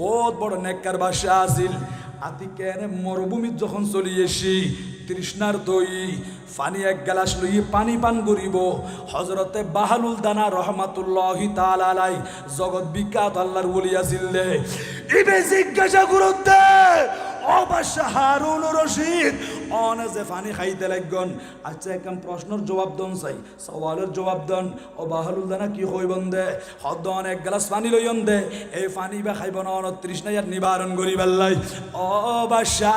বহুত বড় নেককার বাসা আছিল। আতি কেন মরুভূমি যখন চলি এসি তৃষ্ণার দই পানি এক গ্লাস লই পানি পান করিব। হজরতে বাহালুল দানা রহমাতুল্লাহি তাআলা আলাই জগৎ বিখ্যাত আল্লাহর ওলি আছিল। ইবে জিজ্ঞাসা করতে ও বাদশা হারুন রশিদ অনে যে পানি খাইতে লাগন। আচ্ছা একদম প্রশ্নের জবাব দন চাই, সওয়ালের জবাব দন। ও বাহালুল দানা কি কইবন দে হদ অনেক গ্লাস পানি লইন দে এই পানি বা খাইব না অন তৃষ্ণার নিবারণ করি বেল্লাই। ও বাদশা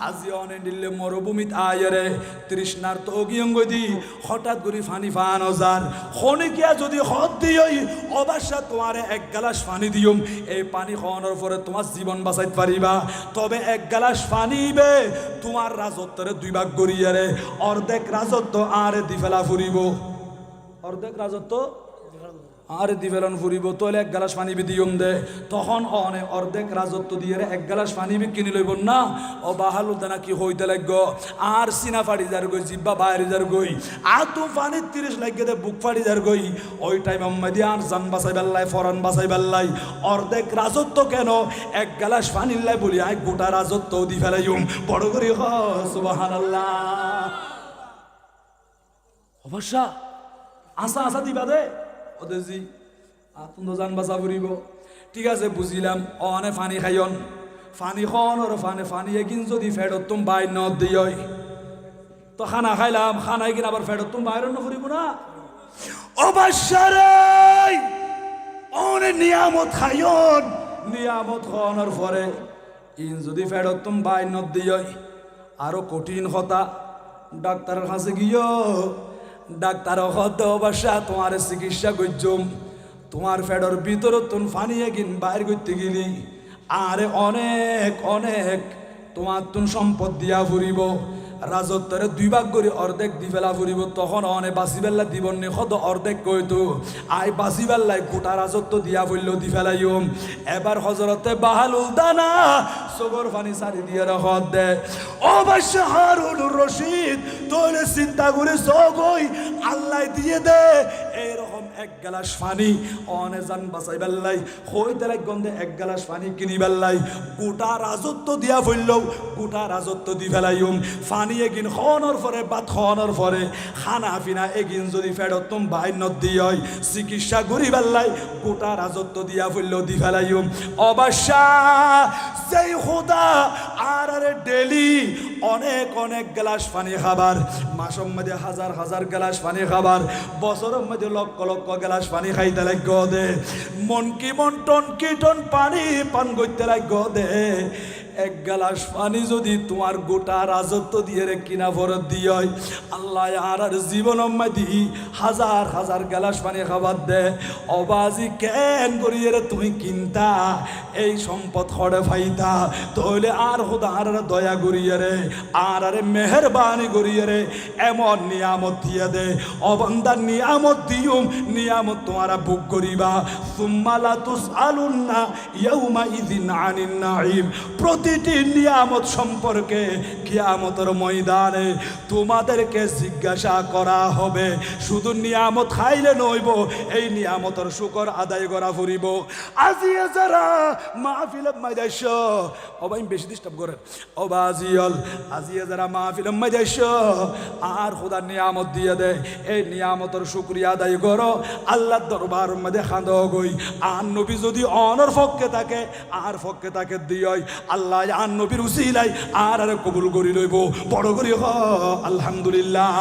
আজি অনে দিল্লে মরুভূমিত আয়রে তৃষ্ণার তো গিয়ঙ্গ দি হঠাৎ করে পানি ফান যার খনিকিয়া যদি হদ দিই ও বাদশা তোমারে এক গ্লাস পানি দিয়ম এই পানি খাওয়ানোর পরে তোমার জীবন বাঁচাইতে পারিবা। তবে এক গ্লাস পানি বে তোমার রাজত্বরে দুই ভাগ করিয়া রে অর্ধেক রাজত্ব আরে দিফেলা ফুরিব, অর্ধেক রাজত্ব আরে দিফেলন ফুরিব। তোলে এক গ্লাস পানি দিয়ম দে তখন অনে অর্ধেক রাজত্ব দিয়ে রে এক গ্লাস পানি কিনি লইব না। ও বাহালুল দানা কি হইতে লাগব আর সিনা ফাড়ি যার গই জিব্বা বাইরে যার গই আর তু পানি 30 লাগে দে বুক ফাড়ি যার গই ওই টাইম আম্মাদি আর জান বাঁচাই বেল্লাই ফরান বাঁচাই বেল্লাই অর্ধেক রাজত্ব কেন এক গ্লাস পানি লাই বলি আই গোটা রাজত্ব দি ফেলাইম বড় করি হ সুবহানাল্লাহ। অবশ্য আসা আসা দিবা দে ওদেজি আপন জান বাঁচা ফুরিব। ঠিক আছে বুঝিলাম অনে ফানি খাইন ফানি খন আর ফানে ফানি এগিন যদি ফেরত তুম বাইর ন দিই তো খানা খাইলাম খানাই কিনা আবার ফেরত তুম বাইর ন ফুরিব না। অবশ্যরে অনে নিয়ামত খাইন নিয়ামত খাওয়ানোর পরে ইন যদি ফেরত তুম বাইর ন দিই আরো কঠিন কথা ডাক্তারের কাছে গিয়ে ডাক্তার হদ অবশ্যা তোমার চিকিৎসা করছম তোমার ফেডর ভিতর তুন ফানিয়ে গিন বাইর করতে গেলি আরে অনেক অনেক তোমার তুন সম্পদ দিয়া ফুরিব রাজত্বরে দুই ভাগ করে অর্ধেক দি ফেলা ফুরিব। তখন অনে বাসি বেল্লা দিবন নে সদ অর্ধেক কইতো আই বাসি বেল্লাই গোটা রাজত্ব দিয়া ফুরল দি ফেলাইম। এবার হজরতে বাহালুল দানা সগর ফানি সারি দিয়ে রহত দে। অবশ্য হারুন রশিদ তোলে চিন্তা করে সগই আল্লাহ দিয়ে দে এরকম এক গ্লাস পানি অনে জান বাঁচাই বেল্লাই হইতে গন্ধে এক গ্লাস পানি কিনি বেল্লাই গোটা রাজত্ব দিয়া ফুরল গোটা রাজত্ব দি ফেলাইম। পানি এগিন খাওয়ানোর পরে ভাত খাওয়ানোর পরে খানা পিনা এগিন যদি ফেরত তুম বাইর ন দিই চিকিৎসা করি বেল্লাই গোটা রাজত্ব দিয়া ফুরল দি ফেলাইম। অবশ্যা সেই খোদা আর ডেলি অনেক অনেক গ্লাস পানি খাবার মাসের মধ্যে হাজার হাজার গ্লাস পানি খাবার বছরের মধ্যে লক্ষ লক্ষ গ্লাস পানি খাইতে লাগ দে মন কি মন টন কি টন পানি পান করতে লাগ দে এক গ্লাস পানি যদি তোমার গোটা রাজত্ব দিয়ে রে কিনা ফরত দিয় আল্লাহ আর জীবন দি হাজার হাজার গ্লাস পানি খাবার দে। অবাজি কেন করিয়ে রে তুমি কিনতা এই সম্পদ খড়ে ফাইতা তাহলে আর খোদা আর দয়া করিয়ে রে আর আরে মেহরবানি করিয়ে রে এমন নিয়ামত দিয়ে দে অবন্দার নিয়ামত দিউম নিয়ামত তোমারা ভোগ করিবা। সুম্মা লা তুসআলুন্না ইয়াউমা ইযিন আনিন নাঈম প্রতিটি নিয়ামত সম্পর্কে কিয়ামতের ময়দানে তোমাদেরকে জিজ্ঞাসা করা হবে। শুধু নিয়ামত খাইলে নইব এই নিয়ামতের শুকর আদায় করা ফুরিব। আজিয়া যারা মাহফিল মাইদাইশ অবাই বেশি ডিস্টার্ব করে অবাজিয়ল আজিয়া যারা মাহফিল মাইদাইশ আর খোদার নিয়ামত দিয়ে দে এই নিয়ামতের শুকরিয়া আদায় করো আল্লাহর দরবার মধ্যে খাঁদ গই আর নবী যদি অনর পক্ষে থাকে আর পক্ষে থাকে দিয় আল্লাহ আর নবীর উসিলাই আর কবুল করি লইব বড় করি হ আলহামদুলিল্লাহ।